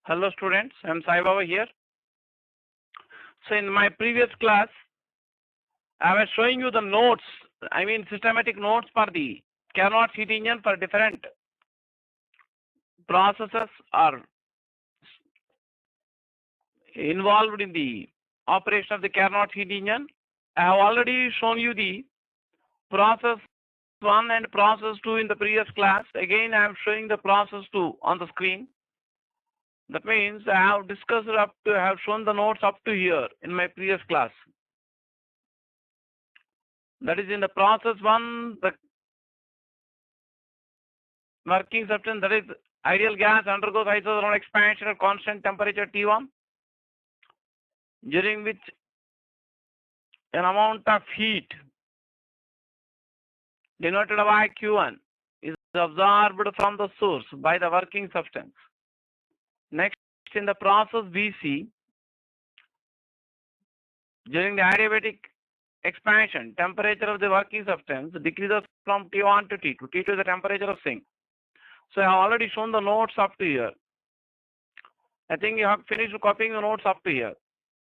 Hello students, I am Sai Baba here. So in my previous class, I was showing you the notes, systematic notes for the Carnot heat engine for different processes are involved in the operation of the Carnot heat engine. I have already shown you the process 1 and process 2 in the previous class. Again, I am showing the process 2 on the screen. That means I have discussed I have shown the notes up to here in my previous class. That is in the process 1, the working substance, that is ideal gas, undergoes isothermal expansion at constant temperature T1, during which an amount of heat denoted by Q1 is absorbed from the source by the working substance. Next, in the process BC, during the adiabatic expansion, temperature of the working substance decreases from T1 to T2. T2 is the temperature of sink. So I have already shown the notes up to here. I think you have finished copying the notes up to here.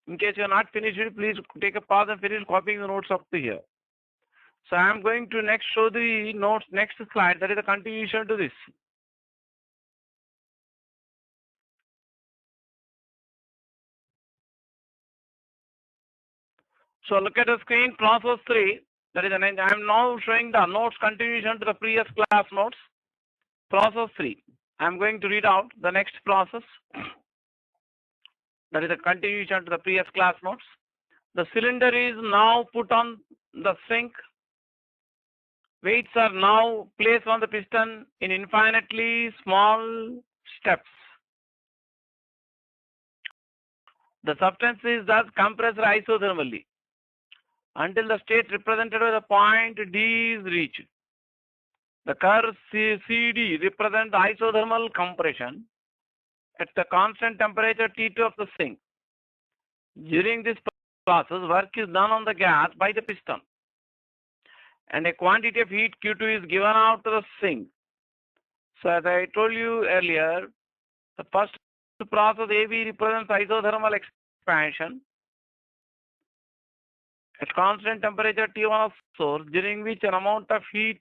In case you are not finished, please take a pause and finish copying the notes up to here. So I am going to next show the notes, next slide, that is a continuation to this. So look at the screen, process 3, that is, I am now showing the notes continuation to the previous class notes. Process 3, I am going to read out the next process, that is a continuation to the previous class notes. The cylinder is now put on the sink. Weights are now placed on the piston in infinitely small steps. The substance is thus compressed isothermally until the state represented by the point D is reached. The curve CD represents the isothermal compression at the constant temperature T2 of the sink. During this process, work is done on the gas by the piston, and a quantity of heat Q2 is given out to the sink. So as I told you earlier, the first process AB represents isothermal expansion at constant temperature T1 of source, during which an amount of heat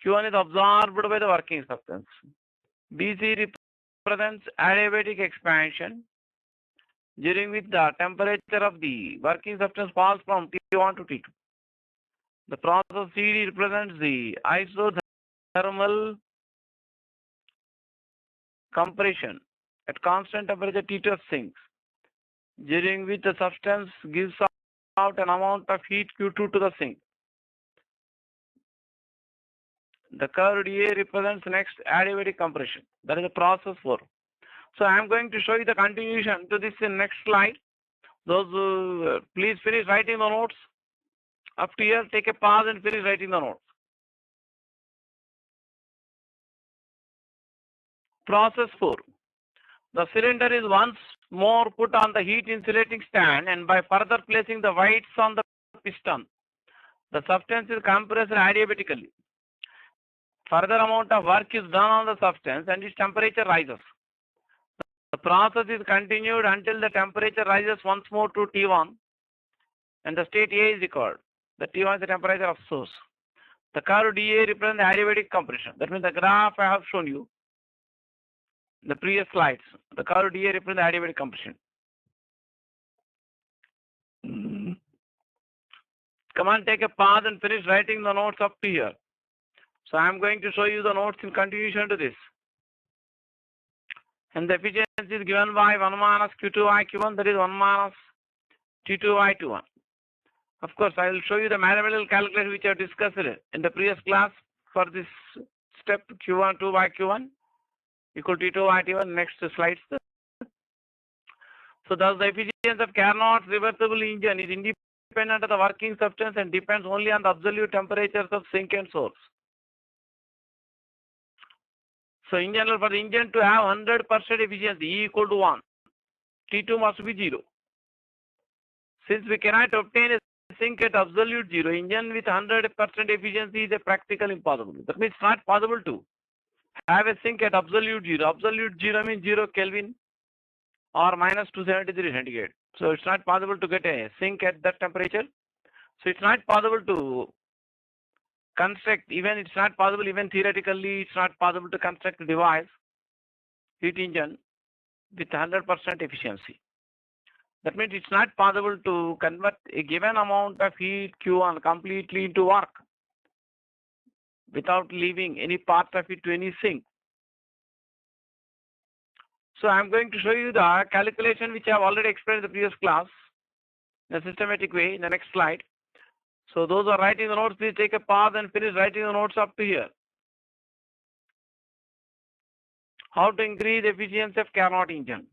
Q1 is absorbed by the working substance. BC represents adiabatic expansion, during which the temperature of the working substance falls from T1 to T2. The process CD represents the isothermal compression at constant temperature T2 of sinks, during which the substance gives out an amount of heat Q2 to the sink. The curve DA represents next adiabatic compression. That is the process 4. So I am going to show you the continuation to this in next slide. Those please finish writing the notes. Up to here, take a pause and finish writing the notes. Process 4. The cylinder is once more put on the heat insulating stand, and by further placing the weights on the piston, the substance is compressed adiabatically. Further amount of work is done on the substance and its temperature rises. The process is continued until the temperature rises once more to T1 and the state A is recorded. The T1 is the temperature of source. The curve DA represents the adiabatic compression. That means the graph I have shown you in the previous slides. The curve DA represents the adiabatic compression. Come on, take a pause and finish writing the notes up to here. So I am going to show you the notes in continuation to this. And the efficiency is given by 1 minus Q2 IQ1, that is 1 minus T2 I21. Of course, I will show you the mathematical calculation which I discussed in the previous class for this step Q1 2 by Q1 equal to T2 I21. Next slides. So thus the efficiency of Carnot's reversible engine is independent of the working substance and depends only on the absolute temperatures of sink and source. So in general, for the engine to have 100% efficiency, E equal to 1, T2 must be 0. Since we cannot obtain a sink at absolute 0, engine with 100% efficiency is a practical impossible. That means it's not possible to have a sink at absolute zero. Absolute zero means 0 Kelvin or minus 273 centigrade. So it's not possible to get a sink at that temperature. So it's not possible to construct, even it's not possible, even theoretically, it's not possible to construct a device, heat engine, with 100% efficiency. That means it's not possible to convert a given amount of heat Q1 completely into work without leaving any part of it to any sink. So I'm going to show you the calculation which I have already explained in the previous class in a systematic way in the next slide. So those who are writing the notes, please take a pause and finish writing the notes up to here. How to increase the efficiency of Carnot engine.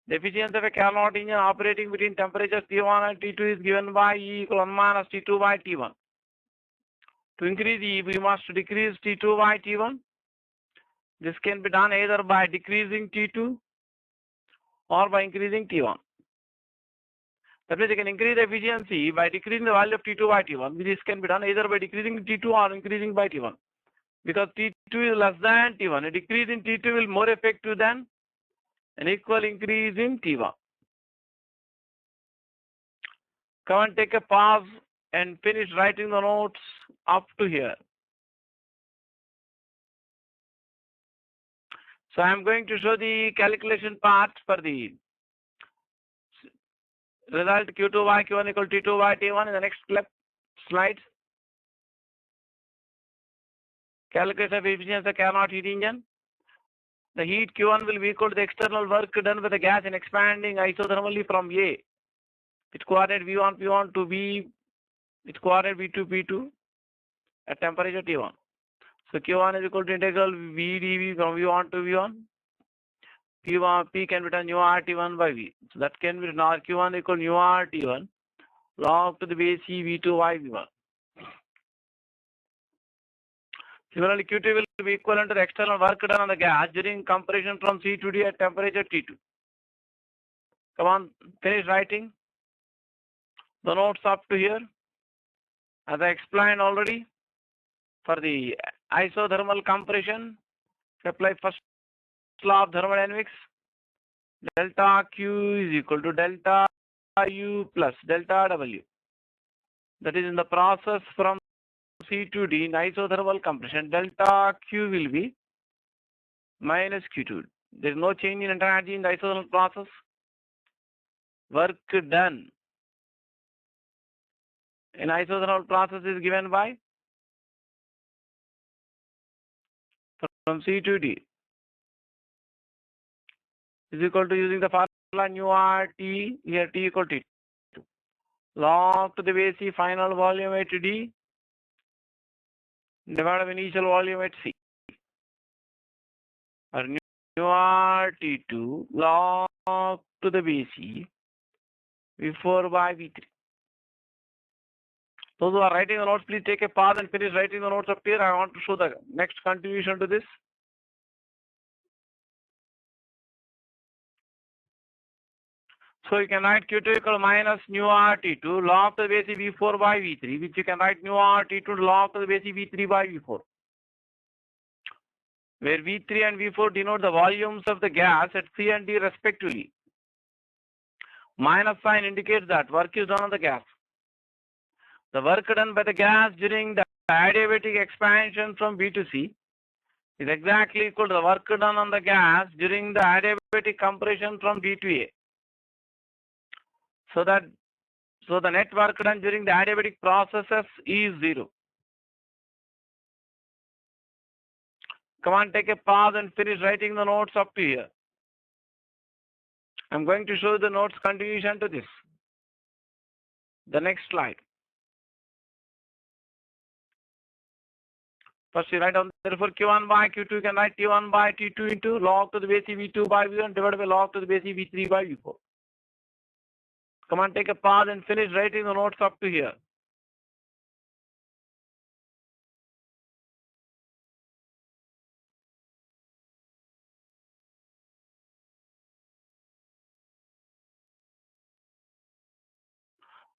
The efficiency of a Carnot engine operating between temperatures T1 and T2 is given by E equal 1 minus T2 by T1. To increase E, we must decrease T2 by T1. This can be done either by decreasing T2 or by increasing T1. That means you can increase the efficiency by decreasing the value of T2 by T1. This can be done either by decreasing T2 or increasing by T1. Because T2 is less than T1. A decrease in T2 will be more effective than an equal increase in T1. Come and take a pause and finish writing the notes up to here. So I am going to show the calculation part for the result Q2 by Q1 equal T2 by T1 in the next slide. Calculation of efficiency of Carnot heat engine. The heat Q1 will be equal to the external work done with the gas in expanding isothermally from A with coordinate V1 P1 to B with coordinate V2 P2 at temperature T1. So Q1 is equal to integral V dV from V1 to V1. P can be done nu RT1 by V. So that can be written Q1 equal nu RT1 log to the base C V2 by V1. Similarly, Q2 will be equivalent to the external work done on the gas during compression from C to D at temperature T2. Come on, finish writing the notes up to here. As I explained already, for the isothermal compression, apply first law of thermodynamics. Delta Q is equal to delta U plus delta W. That is in the process from C to D in isothermal compression, delta Q will be minus Q2. There is no change in energy in the isothermal process. Work done in isothermal process is given by from C to D is equal to, using the formula nu RT, here T equal to T2, log to the base C final volume at D divided by initial volume at C, or nu RT2 log to the base C V4 by V3. Those who are writing the notes, please take a pause and finish writing the notes up here. I want to show the next continuation to this. So you can write Q2 equal minus nu RT2 log to the base V4 by V3, which you can write nu RT2 log to the base V3 by V4, where V3 and V4 denote the volumes of the gas at C and D respectively. Minus sign indicates that work is done on the gas. The work done by the gas during the adiabatic expansion from B to C is exactly equal to the work done on the gas during the adiabatic compression from D to A. So the net work done during the adiabatic processes is 0. Come on, take a pause and finish writing the notes up to here. I'm going to show the notes continuation to this. The next slide. First you write down, therefore Q1 by Q2, you can write T1 by T2 into log to the base V2 by V1 divided by log to the base V3 by V4. Come on, take a pause and finish writing the notes up to here.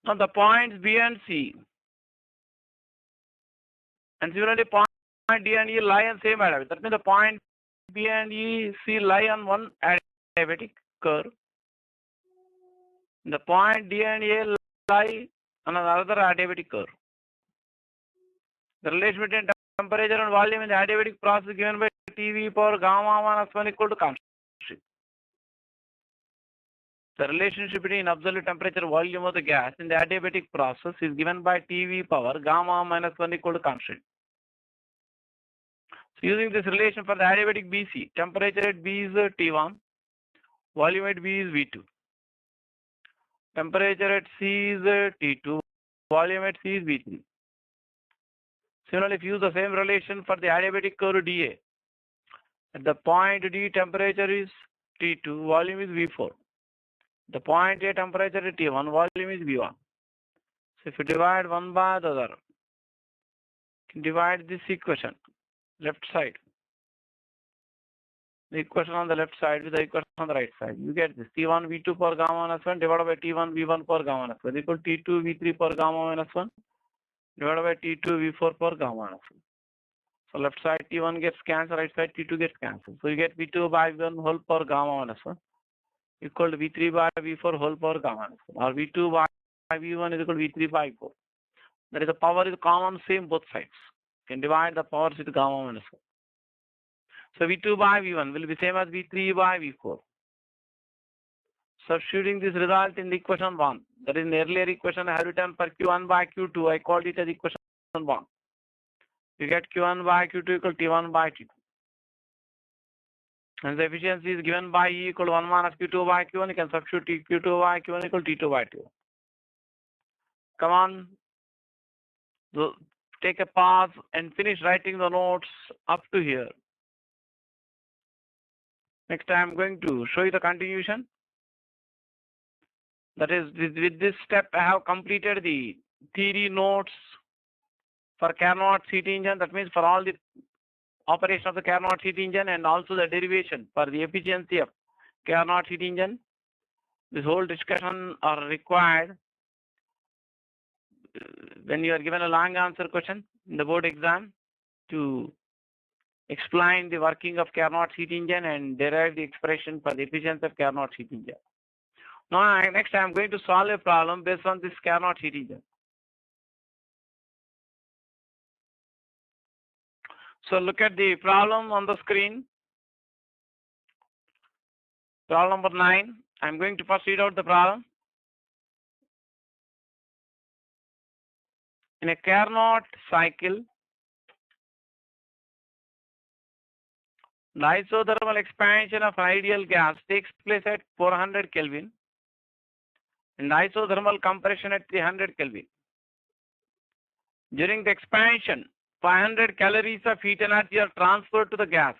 Now the points B and C, and similarly point D and E lie on same adiabatic. That means the point B and E, C lie on one adiabatic curve. The point D and A lie on another adiabatic curve. The relation between temperature and volume in the adiabatic process is given by TV power gamma minus 1 equal to constant. The relationship between absolute temperature volume of the gas in the adiabatic process is given by TV power gamma minus 1 equal to constant. So using this relation for the adiabatic BC, temperature at B is T1, volume at B is V2. Temperature at C is T2, volume at C is V3. Similarly, if you use the same relation for the adiabatic curve dA, at the point D temperature is T2, volume is V4. The point A temperature is T1, volume is V1. So if you divide one by the other, you can divide this equation, left side. The equation on the left side with the equation on the right side. You get this T1 V2 per gamma minus 1 divided by T1 V1 per gamma minus 1 equal to T2 V3 per gamma minus 1 divided by T2 V4 per gamma minus 1. So left side T1 gets cancelled, right side T2 gets cancelled. So you get V2 by V1 whole per gamma minus 1 equal to V3 by V4 whole power gamma minus 1, or V2 by V1 is equal to V3 by 4. That is, the power is common, same both sides. You can divide the powers with gamma minus 1. So V2 by V1 will be same as V3 by V4. Substituting this result in the equation 1. That is, in the earlier equation I have written for Q1 by Q2. I called it as equation 1. You get Q1 by Q2 equal to T1 by T2. And the efficiency is given by E equal to 1 minus Q2 by Q1. You can substitute Q2 by Q1 equal to T2 by T1. Come on. So take a pause and finish writing the notes up to here. Next I am going to show you the continuation. That is, with this step I have completed the theory notes for Carnot heat engine. That means for all the operation of the Carnot heat engine and also the derivation for the efficiency of Carnot heat engine. This whole discussion are required when you are given a long answer question in the board exam to explain the working of Carnot heat engine and derive the expression for the efficiency of Carnot heat engine. Now next I am going to solve a problem based on this Carnot heat engine. So look at the problem on the screen. Problem number 9. I am going to first read out the problem. In a Carnot cycle, the isothermal expansion of ideal gas takes place at 400 Kelvin and isothermal compression at 300 Kelvin. During the expansion, 500 calories of heat energy are transferred to the gas.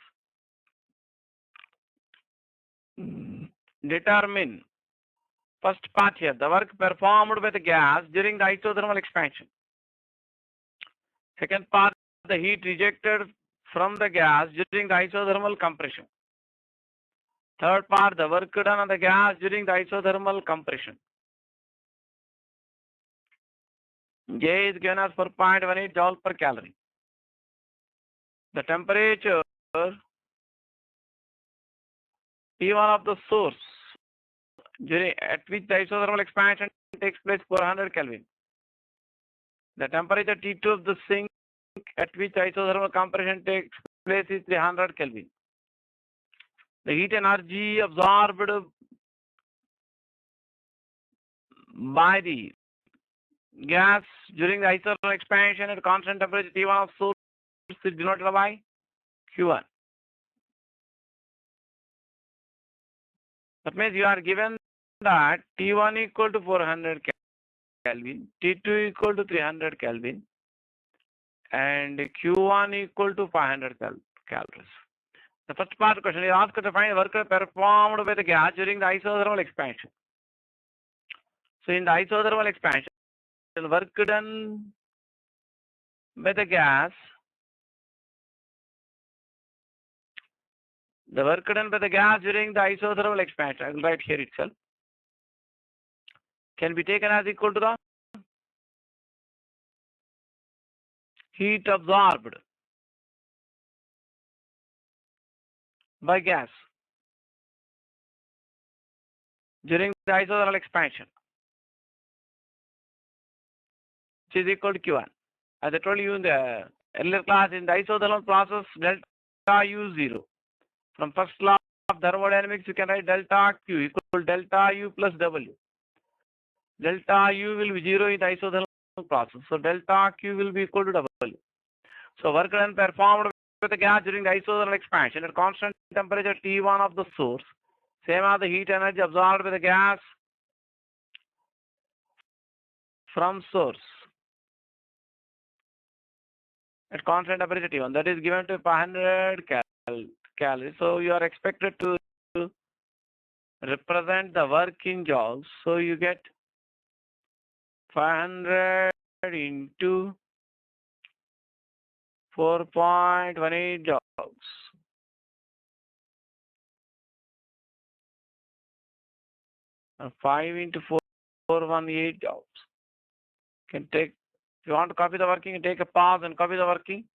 Determine, first part here, the work performed by the gas during the isothermal expansion. Second part, the heat rejected from the gas during the isothermal compression. Third part, the work done on the gas during the isothermal compression. J is given as 4.18 joule per calorie. The temperature T1 of the source at which the isothermal expansion takes place 400 Kelvin. The temperature T2 of the sink at which isothermal compression takes place is 300 Kelvin. The heat energy absorbed by the gas during the isothermal expansion at constant temperature T1 of source is denoted by Q1. That means you are given that T1 equal to 400 Kelvin, T2 equal to 300 Kelvin, and Q1 equal to 500 calories. The first part of the question is asked to find work performed by the gas during the isothermal expansion. So in the isothermal expansion, the work done by the gas, during the isothermal expansion, I will write here itself, can be taken as equal to the heat absorbed by gas during the isothermal expansion, which is equal to Q1. As I told you in the earlier class, in the isothermal process, delta U 0. From first law of thermodynamics, you can write delta Q equal to delta U plus W. Delta U will be 0 in the isothermal process. So delta Q will be equal to W. So work done performed with the gas during the isothermal expansion at constant temperature T1 of the source, same as the heat energy absorbed by the gas from source at constant temperature T1. That is given to 500 calories. So you are expected to represent the work in joules. So you get 500 into 4.18 joules. And 5 into 418 joules. Can take, if you want to copy the working, take a pause and copy the working.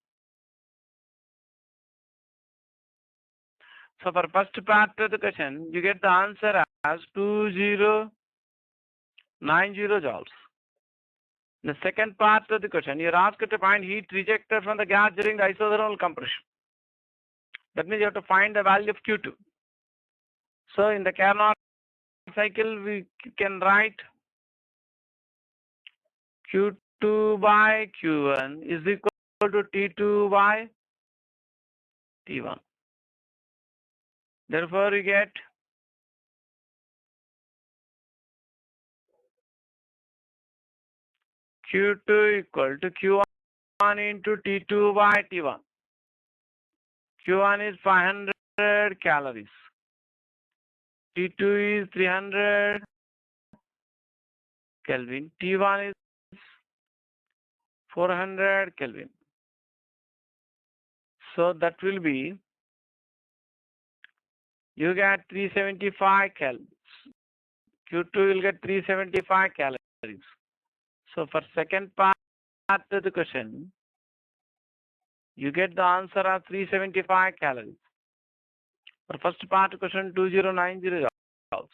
So for first part of the question, you get the answer as 2090 joules. The second part of the question, you're asked to find heat rejected from the gas during the isothermal compression. That means you have to find the value of Q2. So in the Carnot cycle, we can write Q2 by Q1 is equal to T2 by T1. Therefore, you get Q2 equal to Q1 into T2 by T1. Q1 is 500 calories. T2 is 300 Kelvin. T1 is 400 Kelvin. So that will be, you get 375 calories. Q2 will get 375 calories. So for second part of the question, you get the answer of 375 calories. For first part of the question, 2090 joules.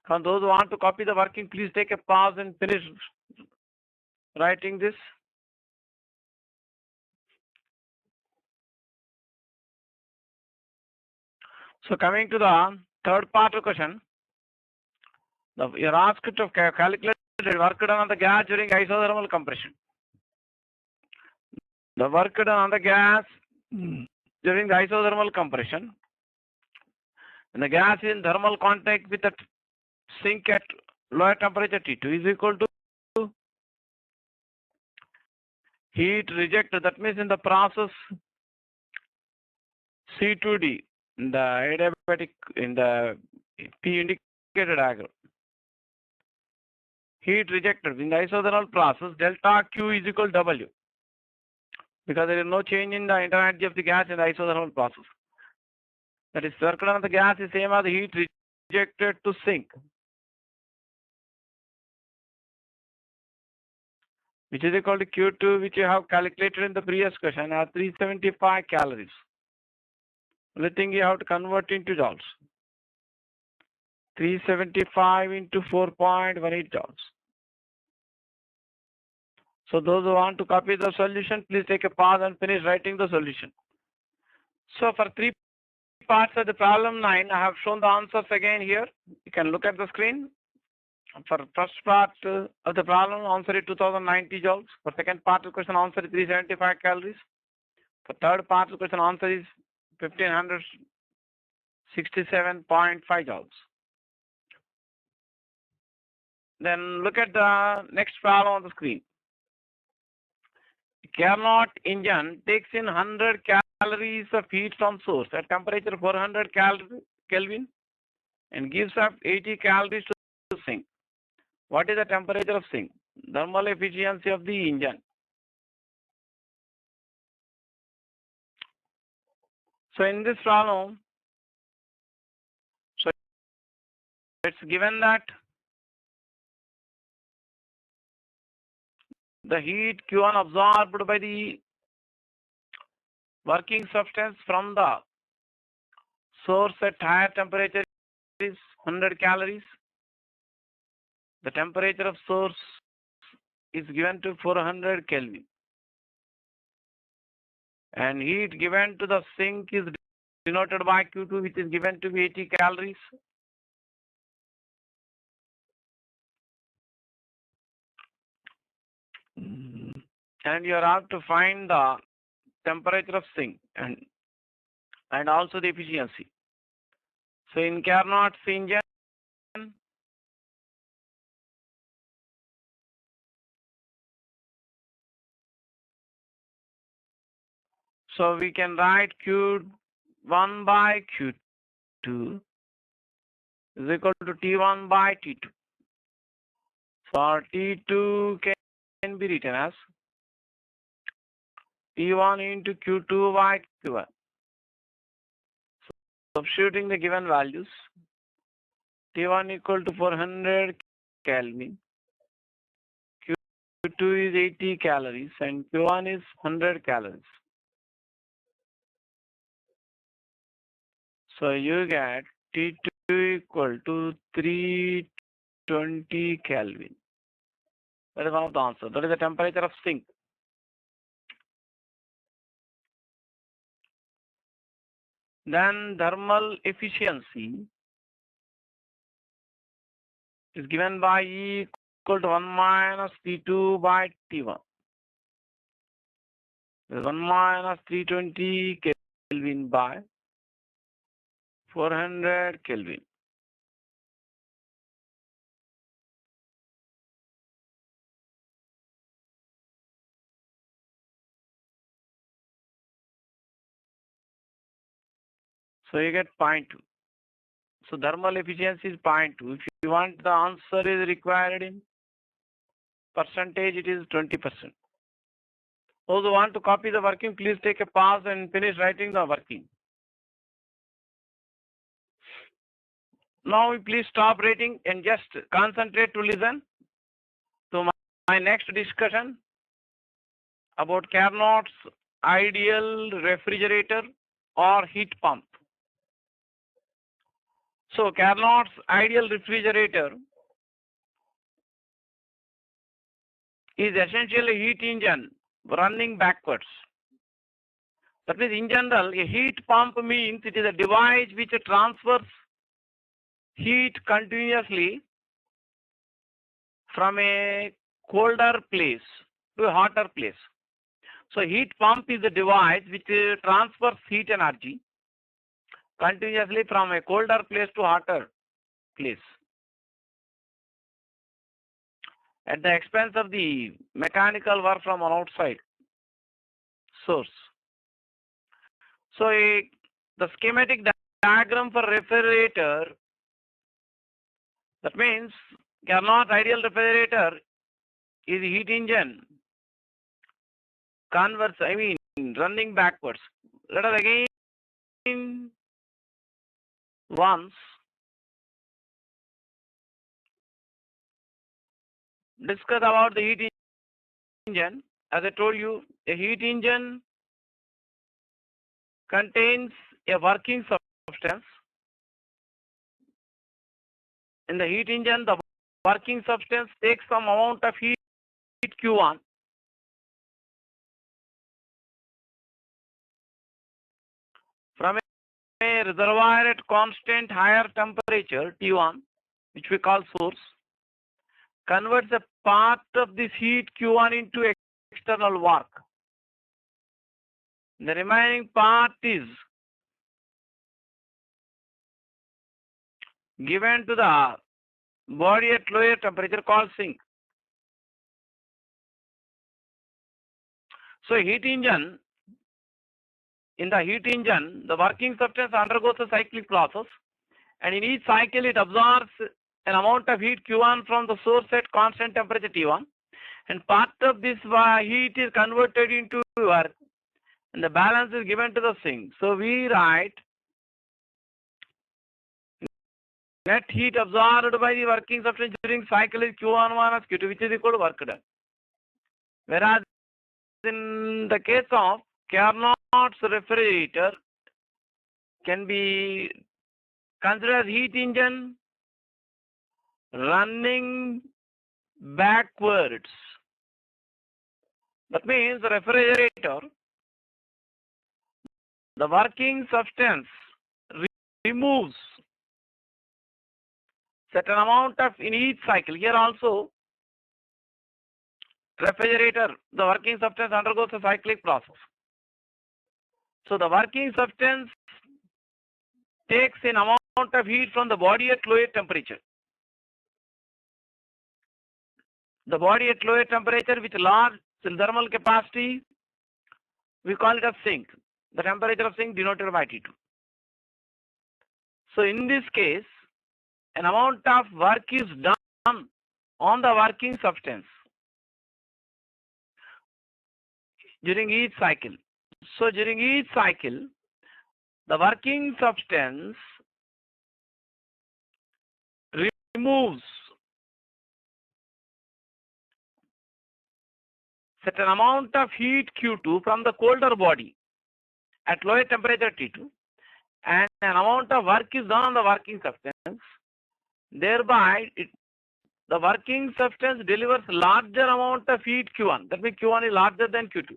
For those who want to copy the working, please take a pause and finish writing this. So coming to the third part of the question, you're asked to calculate the work done on the gas during isothermal compression. The work done on the gas during the isothermal compression, and the gas in thermal contact with the sink at lower temperature T2 is equal to heat rejected. That means in the process C2D, in the adiabatic, in the P indicated diagram. Heat rejected in the isothermal process, delta Q is equal to W, because there is no change in the internal energy of the gas in the isothermal process. That is, work done on the gas is same as the heat rejected to sink, which is equal to Q2, which you have calculated in the previous question as 375 calories. Only thing you have to convert into joules. 375 into 4.18 joules. So those who want to copy the solution, please take a pause and finish writing the solution. So for three parts of the problem 9, I have shown the answers again here. You can look at the screen. For first part of the problem, answer is 2090 joules. For second part of the question, answer is 375 calories. For third part of the question, answer is 1567.5 joules. Then look at the next problem on the screen. Carnot engine takes in 100 calories of heat from source at temperature 400 Kelvin and gives up 80 calories to sink. What is the temperature of sink? Thermal efficiency of the engine. So in this problem, so it's given that the heat Q1 absorbed by the working substance from the source at higher temperature is 100 calories. The temperature of source is given to 400 Kelvin. And heat given to the sink is denoted by Q2, which is given to be 80 calories. And you have to find the temperature of sink and also the efficiency. So in Carnot's engine, so we can write Q1 by Q2 is equal to T1 by T2. For T2 can be written as T1 into Q2 by Q1. Substituting the given values, T1 equal to 400 Kelvin, Q2 is 80 calories, and Q1 is 100 calories. So you get T2 equal to 320 Kelvin. That is one of the answer. That is the temperature of sink. Then thermal efficiency is given by E equal to 1 minus T2 by T1. 1 minus 320 Kelvin by 400 Kelvin. So you get 0.2. So thermal efficiency is 0.2. If you want the answer is required in percentage, it is 20%. Those who want to copy the working, please take a pause and finish writing the working. Now please stop writing and just concentrate to listen to my next discussion about Carnot's ideal refrigerator or heat pump. So Carnot's ideal refrigerator is essentially a heat engine running backwards. That means in general, a heat pump means it is a device which transfers heat continuously from a colder place to a hotter place. So heat pump is a device which transfers heat energy continuously from a colder place to hotter place at the expense of the mechanical work from an outside source. So the schematic diagram for refrigerator, that means Carnot ideal refrigerator is heat engine running backwards. Let us again once discuss about the heat engine. As I told you, a heat engine contains a working substance. In the heat engine, the working substance takes some amount of heat Q1 from a reservoir at constant higher temperature T1, which we call source, converts a part of this heat Q1 into external work. The remaining part is given to the body at lower temperature called sink. So heat engine, in the heat engine, the working substance undergoes a cyclic process, and in each cycle it absorbs an amount of heat Q1 from the source at constant temperature T1, and part of this heat is converted into work, and the balance is given to the sink. So we write net heat absorbed by the working substance during cycle is Q1 minus Q2, which is equal to work done. Whereas in the case of Carnot's refrigerator can be considered as heat engine running backwards. That means the refrigerator, the working substance removes certain amount of in each cycle. Here also, refrigerator, the working substance undergoes a cyclic process. So the working substance takes an amount of heat from the body at lower temperature. The body at lower temperature with large thermal capacity, we call it a sink. The temperature of sink denoted by T2. So in this case, an amount of work is done on the working substance during each cycle. So during each cycle, the working substance removes certain amount of heat Q2 from the colder body at lower temperature T2, and an amount of work is done on the working substance. Thereby, the working substance delivers larger amount of heat Q1. That means Q1 is larger than Q2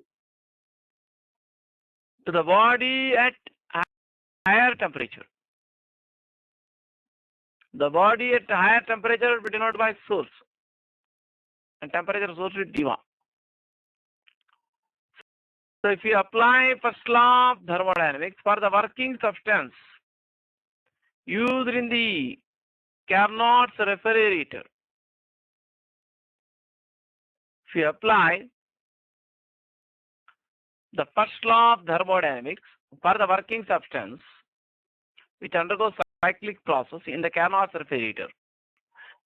to the body at higher temperature. The body at higher temperature will be denoted by source, and temperature source is T1. So if you apply first law of thermodynamics for the working substance used in the Carnot's refrigerator, if you apply the first law of thermodynamics for the working substance which undergoes cyclic process in the Carnot's refrigerator,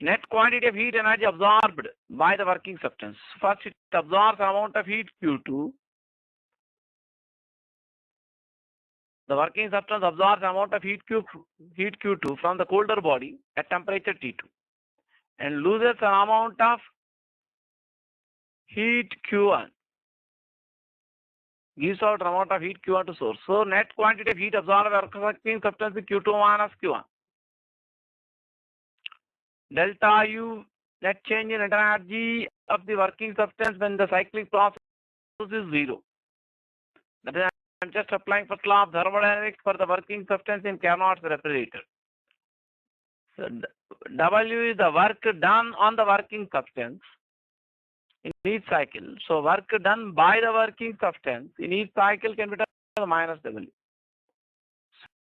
net quantity of heat energy absorbed by the working substance. First, it absorbs an amount of heat Q2. The working substance absorbs an amount of heat Q2 from the colder body at temperature T2 and loses an amount of heat Q1. Gives out an amount of heat Q1 to source. So net quantity of heat absorbed by working substance is Q2 minus Q1. Delta U, net change in energy of the working substance when the cyclic process is 0. That is, I'm just applying first law of thermodynamics for the working substance in Carnot's refrigerator. So W is the work done on the working substance in each cycle. So work done by the working substance in each cycle can be done as minus W.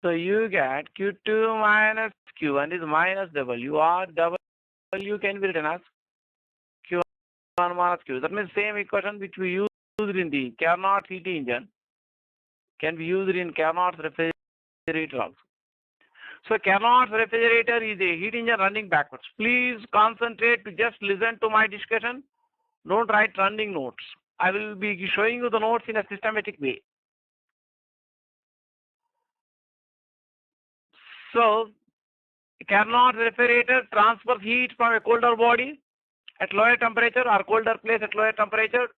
So you get Q2 minus Q1 is minus W, or W can be written as Q1 minus Q. That means same equation which we used in the Carnot heat engine can be used in Carnot's refrigerator also. So Carnot's refrigerator is a heat engine running backwards. Please concentrate to just listen to my discussion. Don't write running notes. I will be showing you the notes in a systematic way. So Carnot refrigerator transfers heat from a colder body at lower temperature or colder place at lower temperature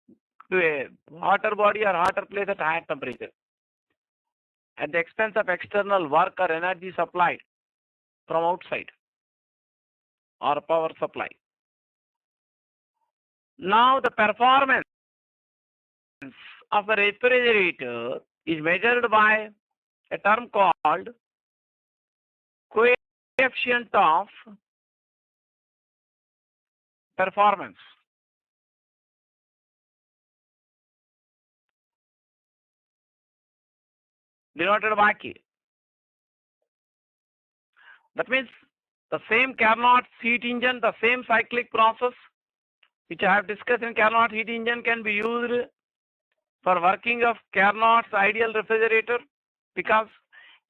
to a hotter body or hotter place at higher temperature at the expense of external work or energy supplied from outside or power supply. Now the performance of a refrigerator is measured by a term called coefficient of performance. Denoted by K. That means the same Carnot heat engine, the same cyclic process which I have discussed in Carnot heat engine can be used for working of Carnot's ideal refrigerator, because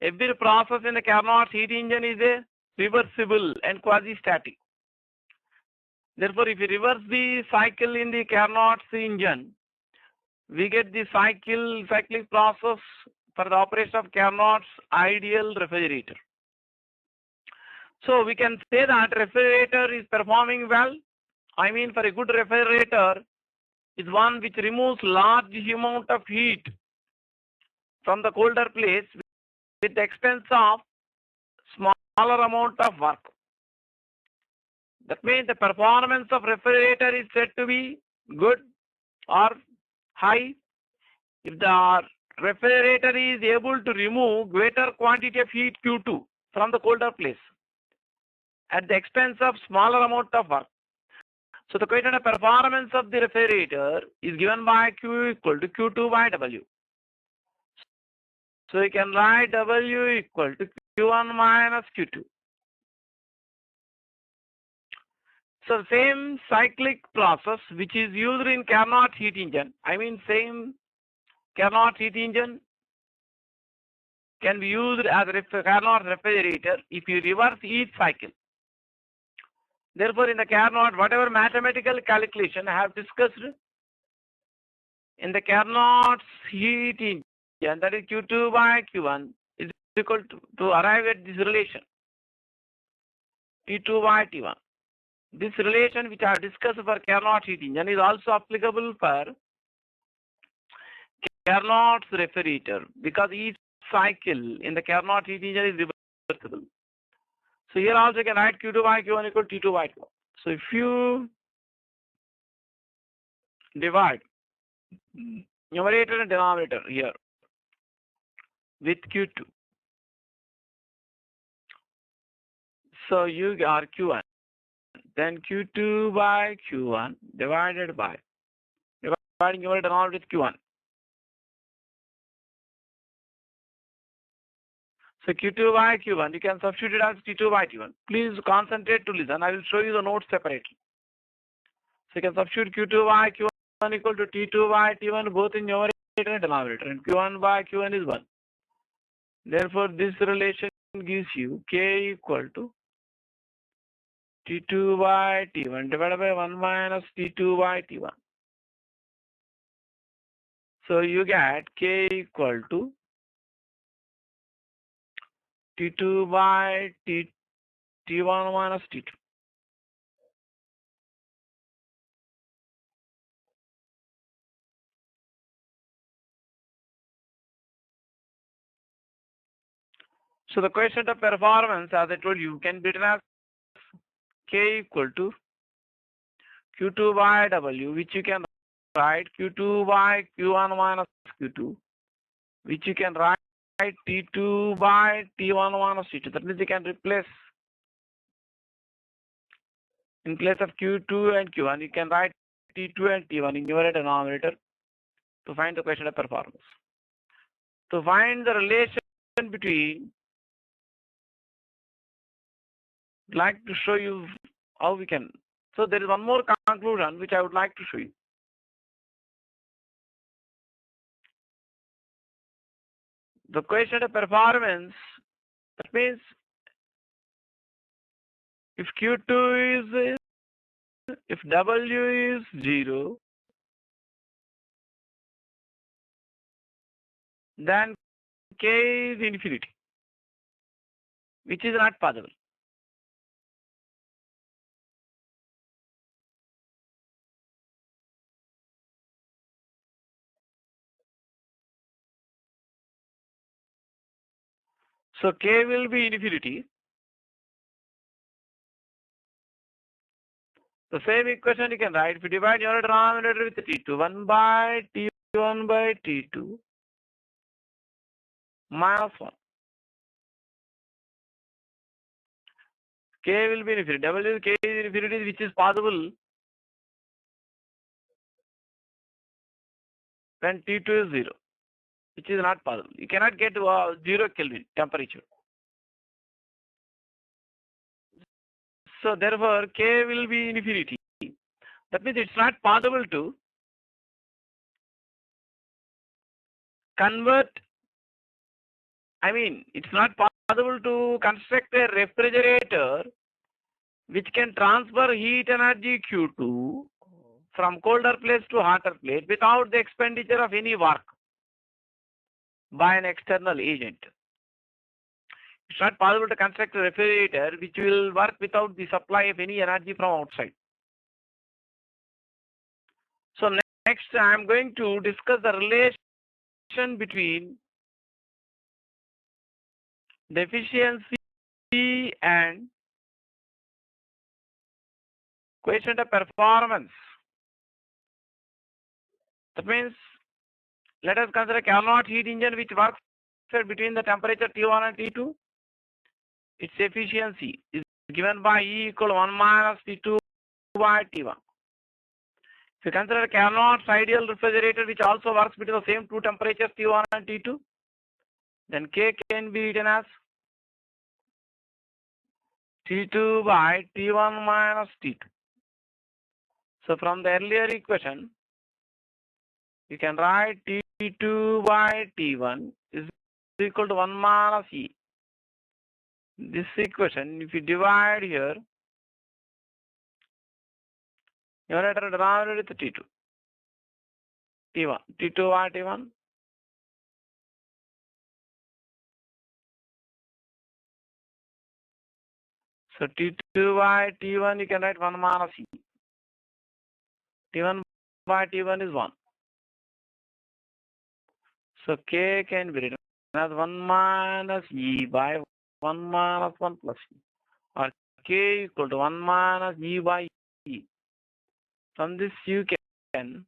every process in the Carnot heat engine is a reversible and quasi-static. Therefore, if we reverse the cycle in the Carnot's engine, we get the cyclic process for the operation of Carnot's ideal refrigerator. So we can say that refrigerator is performing well. I mean, for a good refrigerator is one which removes large amount of heat from the colder place with the expense of smaller amount of work. That means the performance of refrigerator is said to be good or high if the refrigerator is able to remove greater quantity of heat Q2 from the colder place at the expense of smaller amount of work. So the question of performance of the refrigerator is given by Q equal to Q2 by W. So you can write W equal to Q1 minus Q2. So same cyclic process which is used in Carnot heat engine, same Carnot heat engine can be used as a Carnot refrigerator if you reverse each cycle. Therefore, in the Carnot, whatever mathematical calculation I have discussed in the Carnot's heat engine, that is Q2 by Q1, is equal to arrive at this relation, T2 by T1. This relation which I have discussed for Carnot heat engine is also applicable for Carnot's refrigerator because each cycle in the Carnot heat engine is reversible. So here also you can write Q2 by Q1 equal to T2 by T1. So if you divide numerator and denominator here with Q2, so you are Q1, then Q2 by Q1 divided by dividing your denominator with Q1. So Q2 by Q1, you can substitute it as T2 by T1. Please concentrate to listen. I will show you the notes separately. So you can substitute Q2 by Q1 equal to T2 by T1 both in numerator and denominator, and Q1 by Q1 is 1. Therefore, this relation gives you K equal to T2 by T1 divided by 1 minus T2 by T1. So you get K equal to T2 by T1 minus T2. So the coefficient of performance, as I told you, can be written as K equal to Q2 by W, which you can write Q2 by Q1 minus Q2, which you can write T2 by T1 minus T2. That means you can replace, in place of Q2 and Q1, you can write T2 and T1 in your denominator to find the coefficient of performance. To find the relation between, I'd like to show you how we can. So there is one more conclusion which I would like to show you. The coefficient of performance, that means if Q2 is, if W is 0, then K is infinity, which is not possible. So K will be infinity. The same equation you can write if you divide your denominator with T2, 1 by T1 by T2 minus 1. K will be infinity. W K is infinity, which is possible when T2 is 0, which is not possible. You cannot get to 0 Kelvin temperature. So therefore, K will be infinity. That means it's not possible to convert, it's not possible to construct a refrigerator which can transfer heat energy Q2 from colder place to hotter place without the expenditure of any work by an external agent. It's not possible to construct a refrigerator which will work without the supply of any energy from outside. So next I am going to discuss the relation between the efficiency and coefficient of performance. That means, let us consider Carnot heat engine which works between the temperature T1 and T2. Its efficiency is given by E equal 1 minus T2 by T1. If you consider Carnot's ideal refrigerator which also works between the same two temperatures T1 and T2, then K can be written as T2 by T1 minus T2. So from the earlier equation, you can write T2 by T1 is equal to 1 minus E. This equation, if you divide here, numerator denominator with T2. T1. T2 by T1. So T2 by T1, you can write 1 minus E. T1 by T1 is 1. So K can be written as 1 minus E by 1 minus 1 plus E. Or K equal to 1 minus E by E. From this you can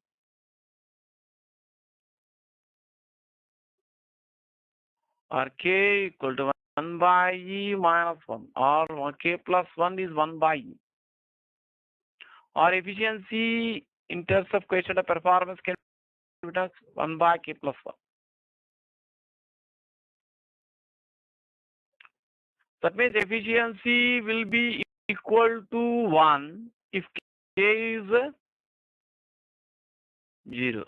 or K equal to 1 by E minus 1 or K plus 1 is 1 by E. Or efficiency in terms of coefficient of performance can be written as 1 by K plus 1. That means efficiency will be equal to 1 if K is 0.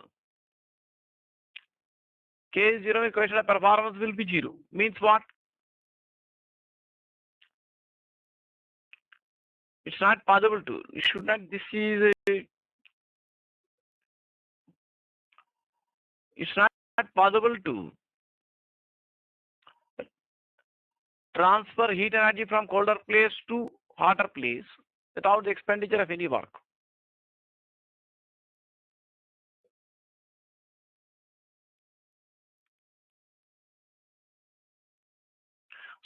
K is 0, equation of performance will be 0. Means what? It's not possible to. It should not. This is. It's not possible to transfer heat energy from colder place to hotter place without the expenditure of any work.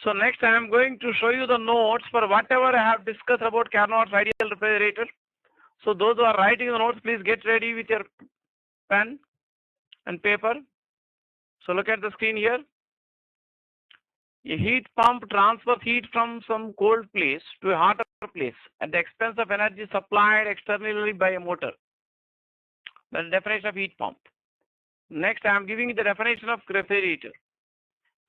So next I am going to show you the notes for whatever I have discussed about Carnot's ideal refrigerator. So those who are writing the notes, please get ready with your pen and paper. So look at the screen here. A heat pump transfers heat from some cold place to a hotter place at the expense of energy supplied externally by a motor. That's the definition of heat pump. Next, I am giving you the definition of refrigerator.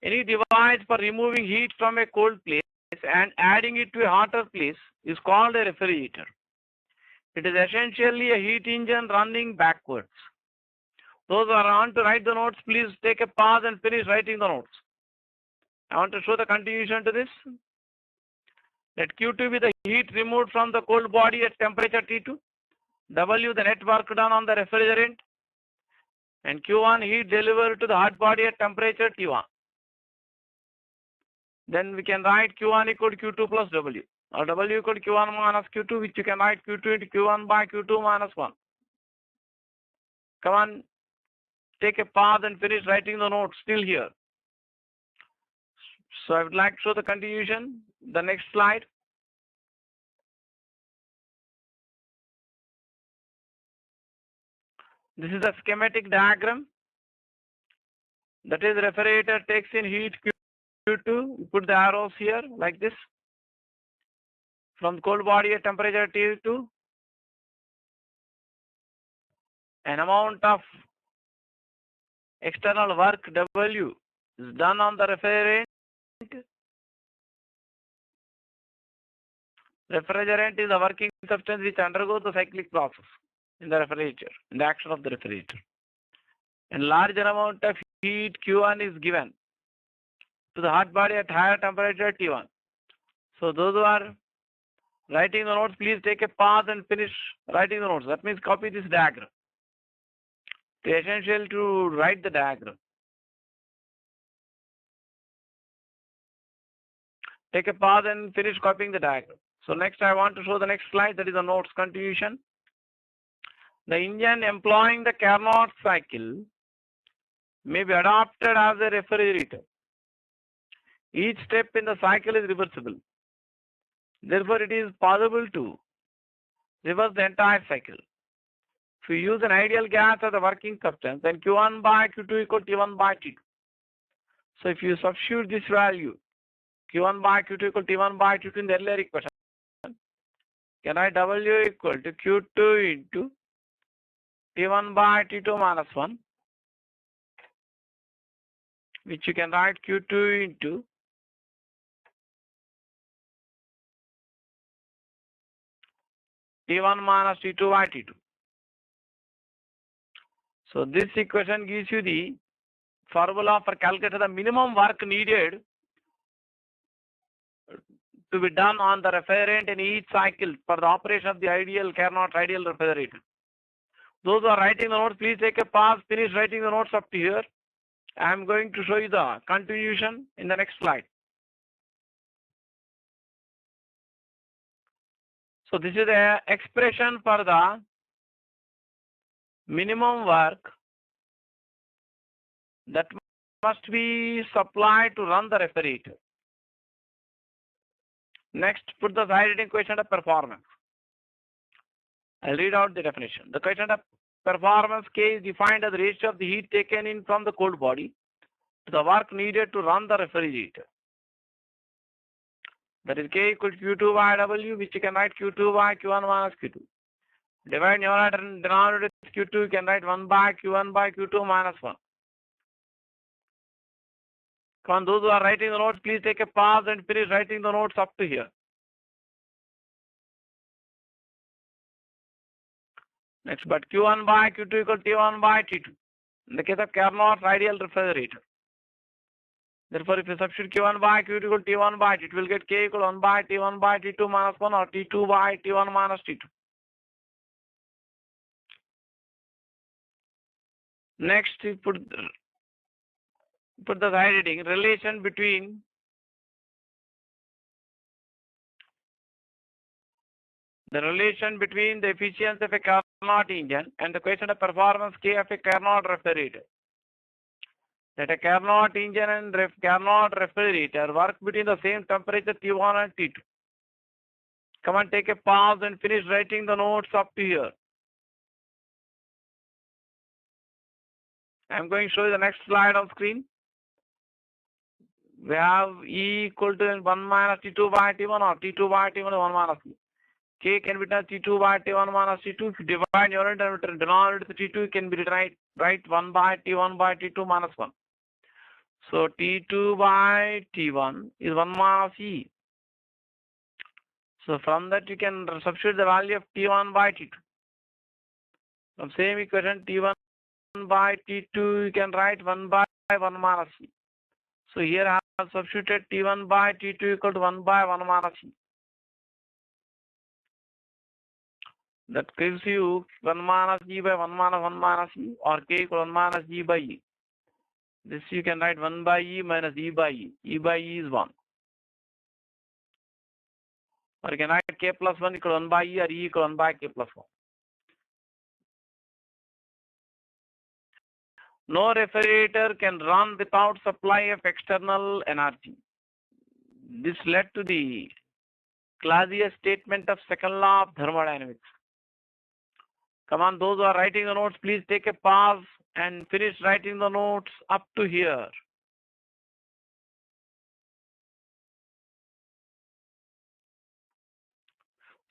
Any device for removing heat from a cold place and adding it to a hotter place is called a refrigerator. It is essentially a heat engine running backwards. Those who are on to write the notes, please take a pause and finish writing the notes. I want to show the continuation to this. Let Q2 be the heat removed from the cold body at temperature T2. W the net work done on the refrigerant. And Q1 heat delivered to the hot body at temperature T1. Then we can write Q1 equal to Q2 plus W. Or W equal to Q1 minus Q2, which you can write Q2 into Q1 by Q2 minus 1. Come on, take a pause and finish writing the notes still here. So I would like to show the continuation. The next slide. This is a schematic diagram. That is, refrigerator takes in heat Q2. Put the arrows here like this. From cold body at temperature T2. An amount of external work W is done on the refrigerant. Refrigerant is a working substance which undergoes the cyclic process in the refrigerator, in the action of the refrigerator. And larger amount of heat Q1 is given to the hot body at higher temperature T1. So those who are writing the notes, please take a pause and finish writing the notes. That means copy this diagram. It is essential to write the diagram. Take a pause and finish copying the diagram. So next I want to show the next slide, that is the notes continuation. The engine employing the Carnot cycle may be adopted as a refrigerator. Each step in the cycle is reversible. Therefore, it is possible to reverse the entire cycle. If you use an ideal gas as a working substance, then Q1 by Q2 equal to T1 by T2. So if you substitute this value, Q1 by Q2 equal to T1 by T2 in the earlier equation, can I W equal to Q2 into T1 by T2 minus 1, which you can write Q2 into T1 minus T2 by T2. So this equation gives you the formula for calculating the minimum work needed to be done on the refrigerant in each cycle for the operation of the ideal Carnot ideal refrigerator. Those who are writing the notes, please take a pause, finish writing the notes up to here. I am going to show you the continuation in the next slide. So this is the expression for the minimum work that must be supplied to run the refrigerator. Next, put the side heading question of performance. I'll read out the definition. The question of performance K is defined as the ratio of the heat taken in from the cold body to the work needed to run the refrigerator. That is K equal to Q2 by W, which you can write Q2 by Q1 minus Q2. Divide numerator and denominator with Q2, you can write 1 by Q1 by Q2 minus 1. Come on, those who are writing the notes, please take a pause and finish writing the notes up to here. Next, but Q1 by Q2 equal to T1 by T2. In the case of Carnot's ideal refrigerator. Therefore, if you substitute Q1 by Q2 equal to T1 by T2, it will get K equal to 1 by T1 by T2 minus 1 or T2 by T1 minus T2. Next, you put the side heading relation between the efficiency of a Carnot engine and the question of performance K of a Carnot refrigerator. That a Carnot engine and Carnot refrigerator work between the same temperature T1 and T2. Come on, take a pause and finish writing the notes up to here. I am going to show you the next slide on screen. We have E equal to 1 minus T2 by T1 or T2 by T1 1 minus E. K can be done T2 by T1 minus T2. If you divide your denominator with T2, it can be write 1 by T1 by T2 minus 1. So T2 by T1 is 1 minus E. So from that you can substitute the value of T1 by T2. From same equation T1 by T2 you can write 1 by 1 minus E. So here I have substituted T1 by T2 equal to 1 by 1 minus E. That gives you 1 minus E by 1 minus 1 minus E or K equal 1 minus E by E. This you can write 1 by E minus E by E. E by E is 1. Or you can write K plus 1 equal 1 by E or E equal 1 by K plus 1. No refrigerator can run without supply of external energy. This led to the Clausius statement of second law of thermodynamics. Come on, those who are writing the notes, please take a pause and finish writing the notes up to here.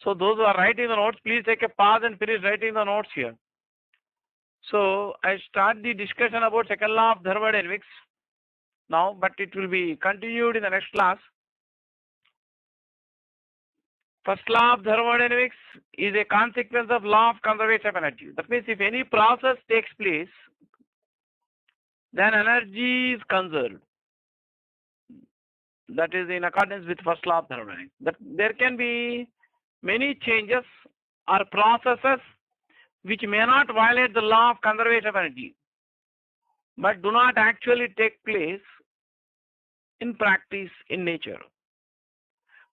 So those who are writing the notes, please take a pause and finish writing the notes here. So I start the discussion about second law of thermodynamics now, but it will be continued in the next class. First law of thermodynamics is a consequence of law of conservation of energy. That means if any process takes place, then energy is conserved. That is in accordance with first law of thermodynamics. That there can be many changes or processes which may not violate the law of conservation of energy, but do not actually take place in practice in nature.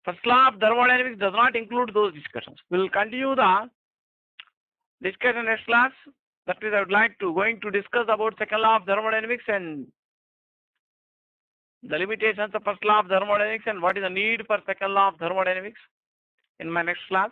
First law of thermodynamics does not include those discussions. We will continue the discussion next class. That is, I would like to discuss about second law of thermodynamics and the limitations of first law of thermodynamics and what is the need for second law of thermodynamics in my next class.